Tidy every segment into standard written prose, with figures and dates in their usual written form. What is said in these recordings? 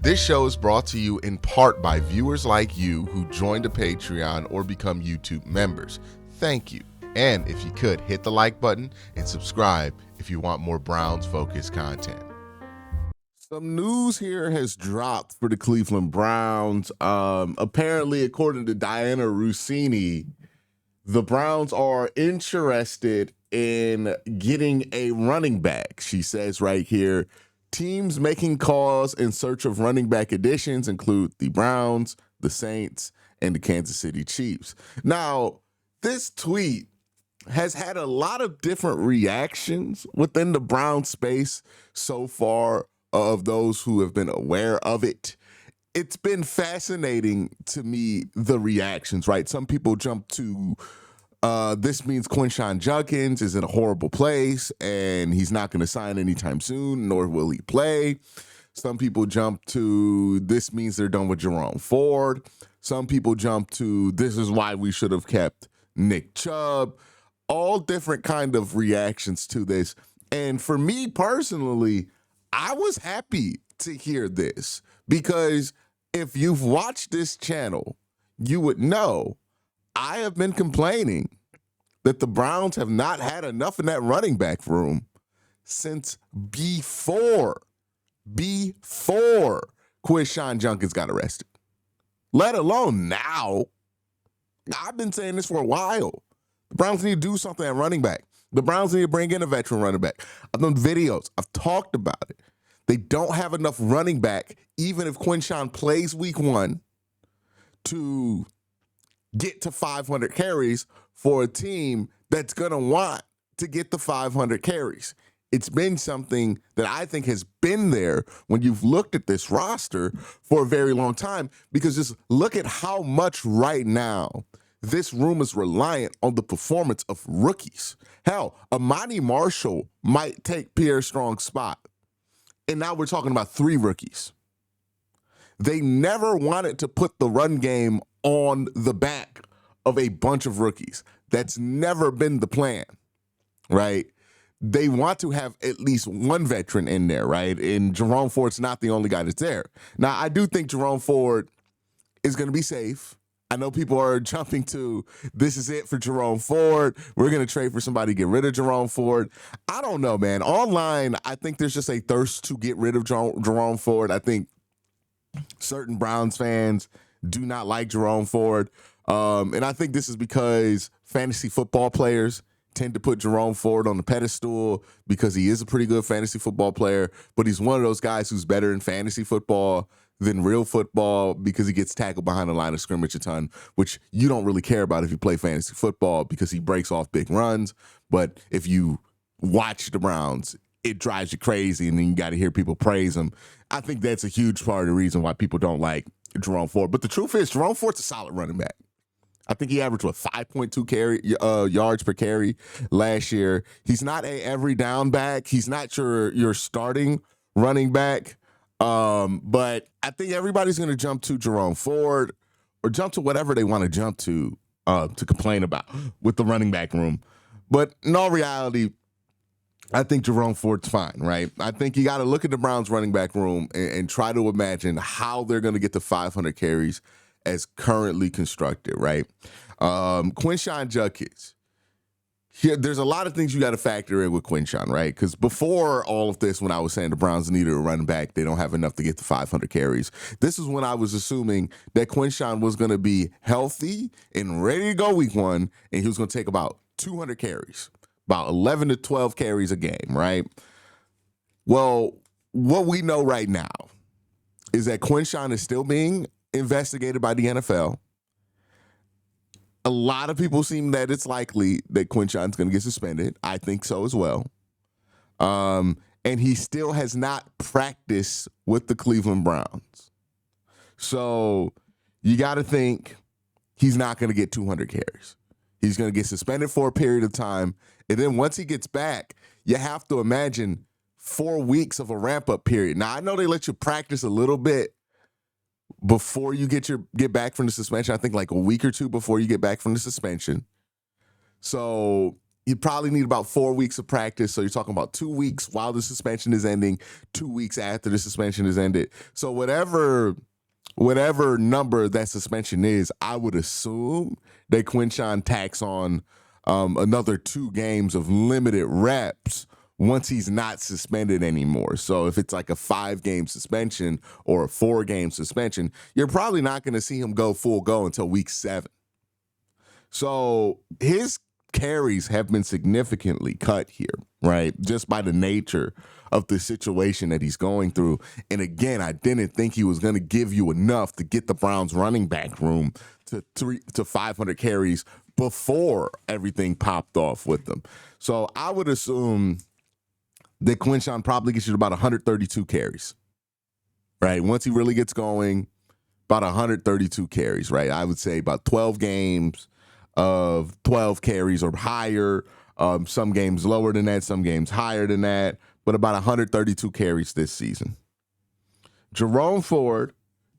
This show is brought to you in part by viewers like you who joined a Patreon or become YouTube members. Thank you. And if you could, hit the like button and subscribe if you want more Browns-focused content. Some news here has dropped for the Cleveland Browns. Apparently, according to Diana Rossini, the Browns are interested in getting a running back. She says right here, teams making calls in search of running back additions include the Browns, the Saints, and the Kansas City Chiefs. Now, this tweet has had a lot of different reactions within the Brown space so far of those who have been aware of it. It's been fascinating to me, the reactions, right? Some people jump to, this means Quincy Judkins is in a horrible place and he's not going to sign anytime soon, nor will he play. Some people jump to, this means they're done with Jerome Ford. Some people jump to, this is why we should have kept Nick Chubb. All different kind of reactions to this. And for me personally, I was happy to hear this because if you've watched this channel, you would know I have been complaining that the Browns have not had enough in that running back room since before Quincy Judkins got arrested, let alone now. I've been saying this for a while. The Browns need to do something at running back. The Browns need to bring in a veteran running back. I've done videos. I've talked about it. They don't have enough running back, even if Quincy plays week 1, to get to 500 carries for a team that's going to want to get the 500 carries. It's been something that I think has been there when you've looked at this roster for a very long time, because just look at how much right now this room is reliant on the performance of rookies. Hell, Amani Marshall might take Pierre Strong's spot. And now we're talking about 3 rookies. They never wanted to put the run game on the back of a bunch of rookies. That's never been the plan, right? They want to have at least one veteran in there, right? And Jerome Ford's not the only guy that's there. Now, I do think Jerome Ford is going to be safe. I know people are jumping to, this is it for Jerome Ford. We're going to trade for somebody to get rid of Jerome Ford. I don't know, man. Online, I think there's just a thirst to get rid of Jerome Ford. I think certain Browns fans do not like Jerome Ford. And I think this is because fantasy football players tend to put Jerome Ford on the pedestal because he is a pretty good fantasy football player, but he's one of those guys who's better in fantasy football than real football because he gets tackled behind the line of scrimmage a ton, which you don't really care about if you play fantasy football because he breaks off big runs. But if you watch the Browns, it drives you crazy, and then you got to hear people praise him. I think that's a huge part of the reason why people don't like Jerome Ford. But the truth is, Jerome Ford's a solid running back. I think he averaged 5.2 yards per carry last year. He's not a every down back. He's not your starting running back. But I think everybody's going to jump to Jerome Ford or jump to whatever they want to jump to complain about with the running back room. But in all reality, I think Jerome Ford's fine, right? I think you got to look at the Browns running back room and try to imagine how they're going to get to 500 carries as currently constructed, right? Quincy Judkins. There's a lot of things you got to factor in with Quincy, right? Because before all of this, when I was saying the Browns needed a running back, they don't have enough to get to 500 carries. This is when I was assuming that Quincy was going to be healthy and ready to go week 1, and he was going to take about 200 carries, about 11 to 12 carries a game, right? Well, what we know right now is that Quincy is still being investigated by the NFL. A lot of people seem that it's likely that Quincy's going to get suspended. I think so as well. And he still has not practiced with the Cleveland Browns. So you got to think he's not going to get 200 carries. He's going to get suspended for a period of time. And then once he gets back, you have to imagine 4 weeks of a ramp-up period. Now, I know they let you practice a little bit before you get back from the suspension. I think like a week or 2 before you get back from the suspension. So You probably need about 4 weeks of practice. So you're talking about 2 weeks while the suspension is ending, 2 weeks after the suspension is ended. So whatever number that suspension is, I would assume that Quincy tacks on another 2 games of limited reps once he's not suspended anymore. So if it's like a 5-game suspension or a 4-game suspension, you're probably not going to see him go full go until week 7. So his carries have been significantly cut here, right? Just by the nature of the situation that he's going through. And again, I didn't think he was going to give you enough to get the Browns running back room to 500 carries before everything popped off with them. So I would assume that Quincy probably gets you to about 132 carries, right? Once he really gets going, about 132 carries, right? I would say about 12 games of 12 carries or higher. Some games lower than that, some games higher than that, but about 132 carries this season. Jerome Ford,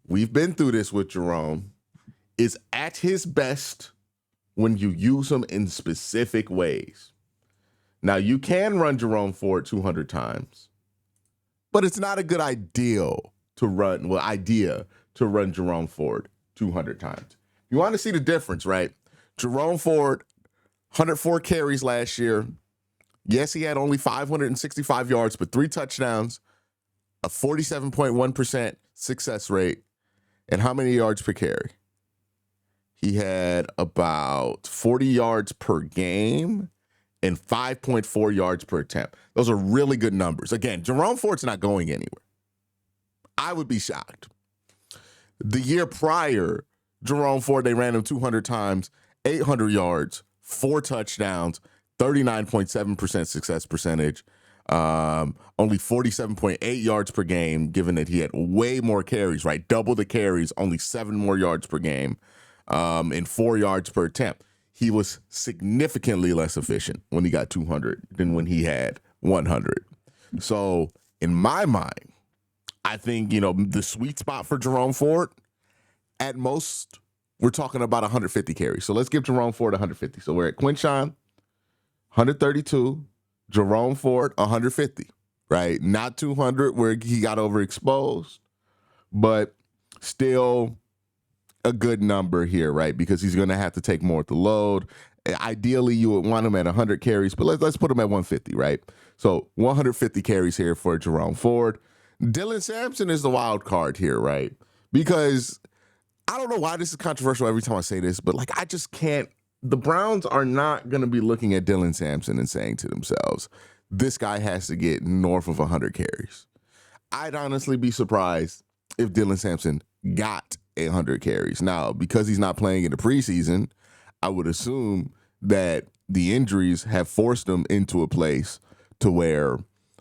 we've been through this with Jerome, is at his best when you use him in specific ways. Now, you can run Jerome Ford 200 times, but it's not a good idea to run Jerome Ford 200 times. You want to see the difference, right? Jerome Ford, 104 carries last year. Yes, he had only 565 yards, but 3 touchdowns, a 47.1% success rate, and how many yards per carry? He had about 40 yards per game and 5.4 yards per attempt. Those are really good numbers. Again, Jerome Ford's not going anywhere. I would be shocked. The year prior, Jerome Ford, they ran him 200 times, 800 yards, 4 touchdowns, 39.7% success percentage, only 47.8 yards per game, given that he had way more carries, right? Double the carries, only 7 more yards per game, and 4 yards per attempt. He was significantly less efficient when he got 200 than when he had 100. So in my mind, I think, the sweet spot for Jerome Ford, at most, we're talking about 150 carries. So let's give Jerome Ford 150. So we're at Quincy, 132, Jerome Ford, 150, right? Not 200 where he got overexposed, but still a good number here, right? Because he's going to have to take more of the load. Ideally, you would want him at 100 carries, but let's put him at 150, right? So 150 carries here for Jerome Ford. Dylan Sampson is the wild card here, right? Because I don't know why this is controversial every time I say this, but I just can't. The Browns are not going to be looking at Dylan Sampson and saying to themselves, this guy has to get north of 100 carries. I'd honestly be surprised if Dylan Sampson got 100 carries. Now, because he's not playing in the preseason, I would assume that the injuries have forced him into a place to where,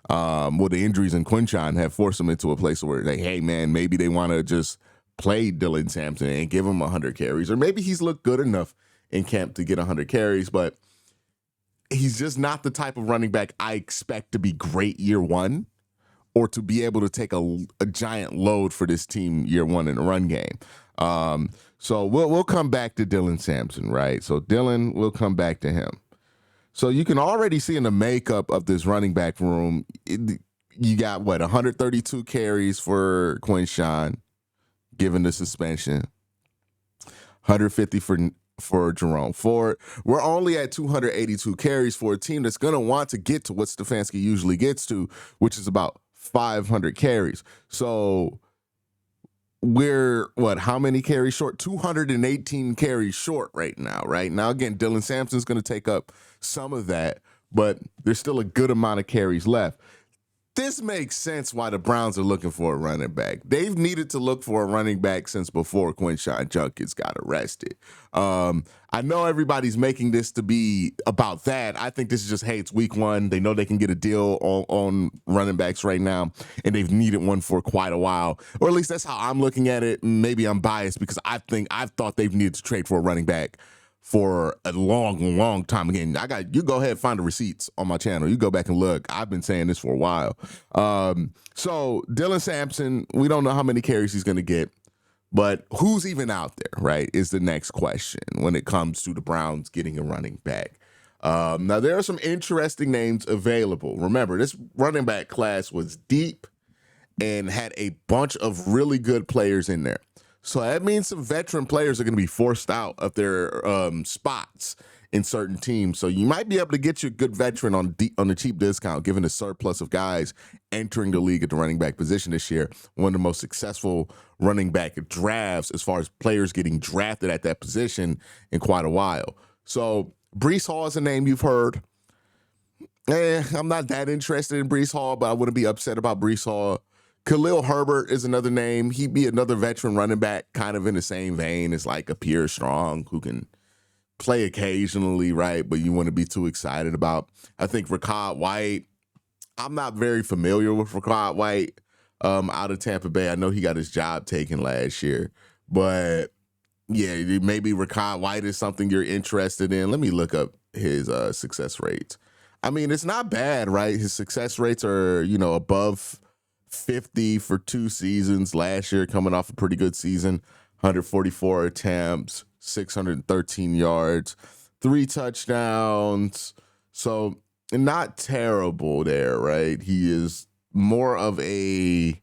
the injuries in Quincy have forced him into a place where hey man, maybe they want to just play Dylan Sampson and give him 100 carries, or maybe he's looked good enough in camp to get 100 carries, but he's just not the type of running back I expect to be great year one or to be able to take a giant load for this team year one in the run game. So we'll come back to Dylan Sampson, right? So Dylan, we'll come back to him. So you can already see in the makeup of this running back room, you got 132 carries for Quincy, given the suspension, 150 for Jerome Ford. We're only at 282 carries for a team that's going to want to get to what Stefanski usually gets to, which is about 500 carries. So we're, how many carries short? 218 carries short right now, right? Now, again, Dylan Sampson's going to take up some of that, but there's still a good amount of carries left. This makes sense why the Browns are looking for a running back. They've needed to look for a running back since before Quincy Junkins got arrested. I know everybody's making this to be about that. I think this is just, hey, it's week 1. They know they can get a deal on running backs right now, and they've needed one for quite a while. Or at least that's how I'm looking at it. Maybe I'm biased because I've thought they've needed to trade for a running back for a long, long time. Again, you go ahead and find the receipts on my channel. You go back and look. I've been saying this for a while. So Dylan Sampson, we don't know how many carries he's going to get, but who's even out there, right, is the next question when it comes to the Browns getting a running back. Now, there are some interesting names available. Remember, this running back class was deep and had a bunch of really good players in there. So that means some veteran players are going to be forced out of their spots in certain teams. So you might be able to get you a good veteran on a cheap discount, given the surplus of guys entering the league at the running back position this year. One of the most successful running back drafts as far as players getting drafted at that position in quite a while. So Breece Hall is a name you've heard. I'm not that interested in Breece Hall, but I wouldn't be upset about Breece Hall. Khalil Herbert is another name. He'd be another veteran running back, kind of in the same vein as like a Pierre Strong, who can play occasionally, right? But you want to be too excited about. I think Rachaad White, I'm not very familiar with Rachaad White out of Tampa Bay. I know he got his job taken last year, but yeah, maybe Rachaad White is something you're interested in. Let me look up his success rates. I mean, it's not bad, right? His success rates are, above 50 for 2 seasons last year, coming off a pretty good season. 144 attempts, 613 yards, 3 touchdowns. So not terrible there, right? He is more of a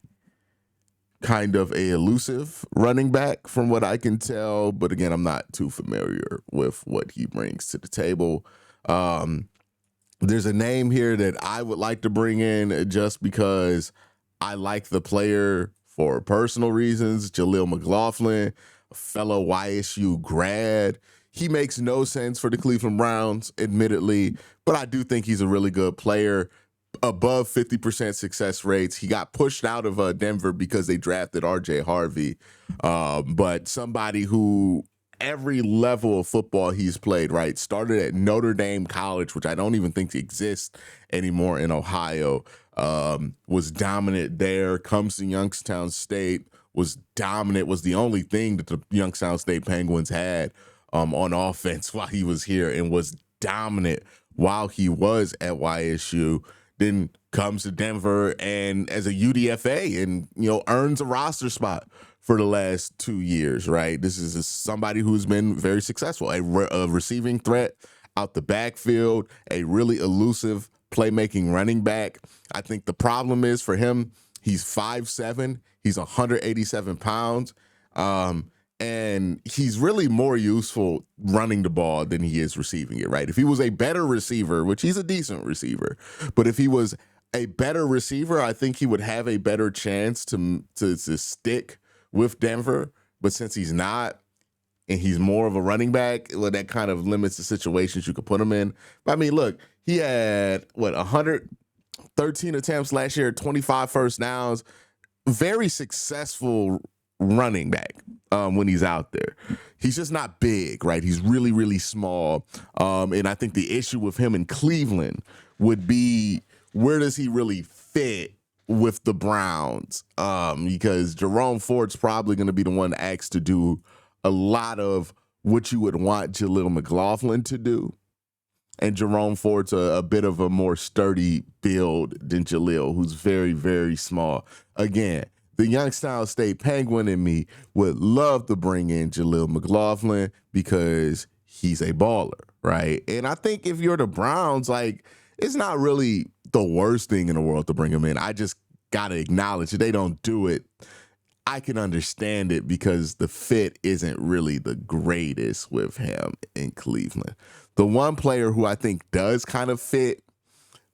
kind of a elusive running back from what I can tell. But again, I'm not too familiar with what he brings to the table. There's a name here that I would like to bring in just because I like the player for personal reasons. Jaleel McLaughlin, a fellow YSU grad. He makes no sense for the Cleveland Browns, admittedly, but I do think he's a really good player. Above 50% success rates. He got pushed out of Denver because they drafted RJ Harvey. But somebody who every level of football he's played, right? Started at Notre Dame College, which I don't even think exists anymore in Ohio. Was dominant there, comes to Youngstown State, was dominant, was the only thing that the Youngstown State Penguins had on offense while he was here, and was dominant while he was at YSU. Then comes to Denver and as a UDFA and, earns a roster spot for the last 2 years, right? This is somebody who's been very successful, a receiving threat out the backfield, a really elusive playmaking running back. I think the problem is for him, he's 5'7", he's 187 pounds, and he's really more useful running the ball than he is receiving it, right? If he was a better receiver, which he's a decent receiver, but if he was a better receiver, I think he would have a better chance to stick with Denver. But since he's not, and he's more of a running back, well, that kind of limits the situations you could put him in. But I mean, look, he had, 113 attempts last year, 25 first downs, very successful running back when he's out there. He's just not big, right? He's really, really small. And I think the issue with him in Cleveland would be, where does he really fit with the Browns? Because Jerome Ford's probably going to be the one asked to do a lot of what you would want Jaleel McLaughlin to do. And Jerome Ford's a bit of a more sturdy build than Jaleel, who's very, very small. Again, the Youngstown State Penguin in me would love to bring in Jaleel McLaughlin because he's a baller, right? And I think if you're the Browns, it's not really the worst thing in the world to bring him in. I just got to acknowledge if they don't do it, I can understand it because the fit isn't really the greatest with him in Cleveland. The one player who I think does kind of fit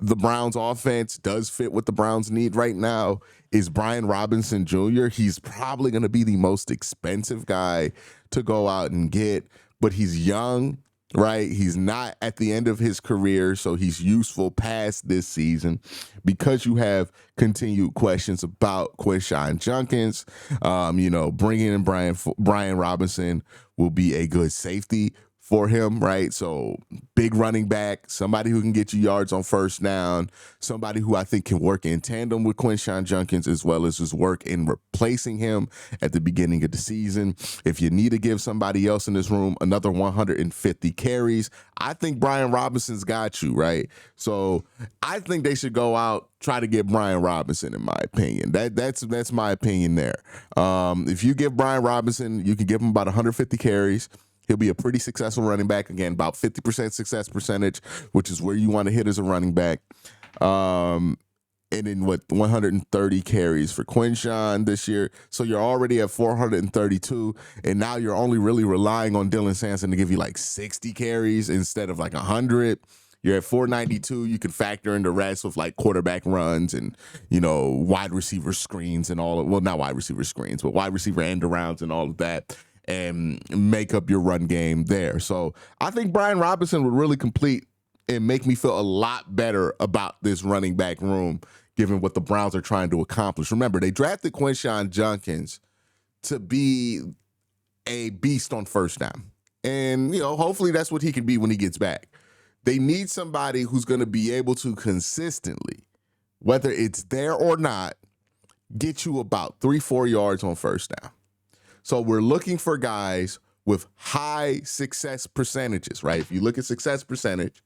the Browns offense, does fit what the Browns need right now, is Brian Robinson Jr. He's probably going to be the most expensive guy to go out and get, but he's young, right? He's not at the end of his career, so he's useful past this season. Because you have continued questions about Quincy Junkins, bringing in Brian Robinson will be a good safety for him, right? So big running back, somebody who can get you yards on first down, somebody who I think can work in tandem with Quincy Junkins as well as his work in replacing him at the beginning of the season. If you need to give somebody else in this room another 150 carries, I think Brian Robinson's got you, right? So I think they should go out, try to get Brian Robinson, in my opinion. That's my opinion there. If you give Brian Robinson, you can give him about 150 carries. He'll be a pretty successful running back. Again, about 50% success percentage, which is where you want to hit as a running back. And then 130 carries for Quinshawn this year. So you're already at 432, and now you're only really relying on Dylan Sampson to give you like 60 carries instead of like 100. You're at 492. You can factor in the rest with like quarterback runs and, wide receiver screens and all of, well, not wide receiver screens, but wide receiver end arounds and all of that, and make up your run game there. So I think Brian Robinson would really complete and make me feel a lot better about this running back room, given what the Browns are trying to accomplish. Remember, they drafted Quinshon Judkins to be a beast on first down. And, hopefully that's what he can be when he gets back. They need somebody who's going to be able to consistently, whether it's there or not, get you about 3-4 yards on first down. So we're looking for guys with high success percentages, right? If you look at success percentage,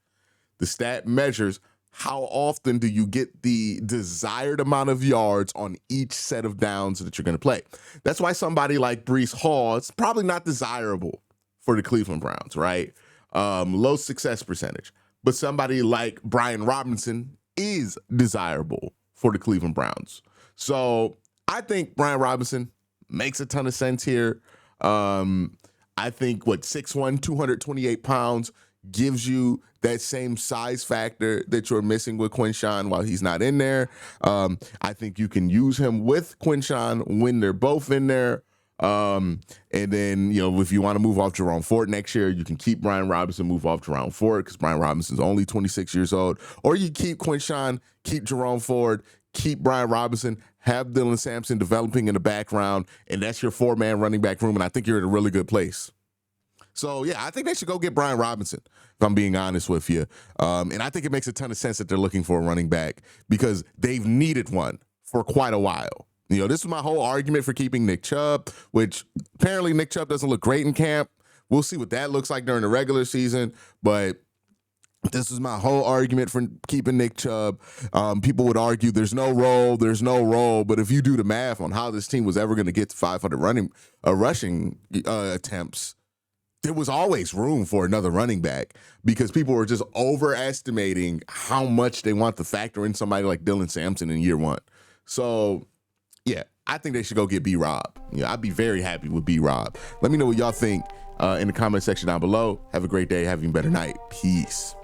the stat measures how often do you get the desired amount of yards on each set of downs that you're going to play. That's why somebody like Breece Hall is probably not desirable for the Cleveland Browns, right? Low success percentage. But somebody like Brian Robinson is desirable for the Cleveland Browns. So I think Brian Robinson makes a ton of sense here. I think 6'1", 228 pounds gives you that same size factor that you're missing with Quinshon while he's not in there. I think you can use him with Quinshon when they're both in there. And then, if you want to move off Jerome Ford next year, you can keep Brian Robinson, move off Jerome Ford because Brian Robinson's only 26 years old. Or you keep Quinshon, keep Jerome Ford, keep Brian Robinson, have Dylan Sampson developing in the background, and that's your 4-man running back room, and I think you're in a really good place. So, yeah, I think they should go get Brian Robinson, if I'm being honest with you. And I think it makes a ton of sense that they're looking for a running back because they've needed one for quite a while. This is my whole argument for keeping Nick Chubb, which apparently Nick Chubb doesn't look great in camp. We'll see what that looks like during the regular season, but this is my whole argument for keeping Nick Chubb. People would argue there's no role, but if you do the math on how this team was ever going to get to 500 rushing attempts, there was always room for another running back because people were just overestimating how much they want to factor in somebody like Dylan Sampson in year one. So, yeah, I think they should go get B-Rob. I'd be very happy with B-Rob. Let me know what y'all think in the comment section down below. Have a great day. Have an even better night. Peace.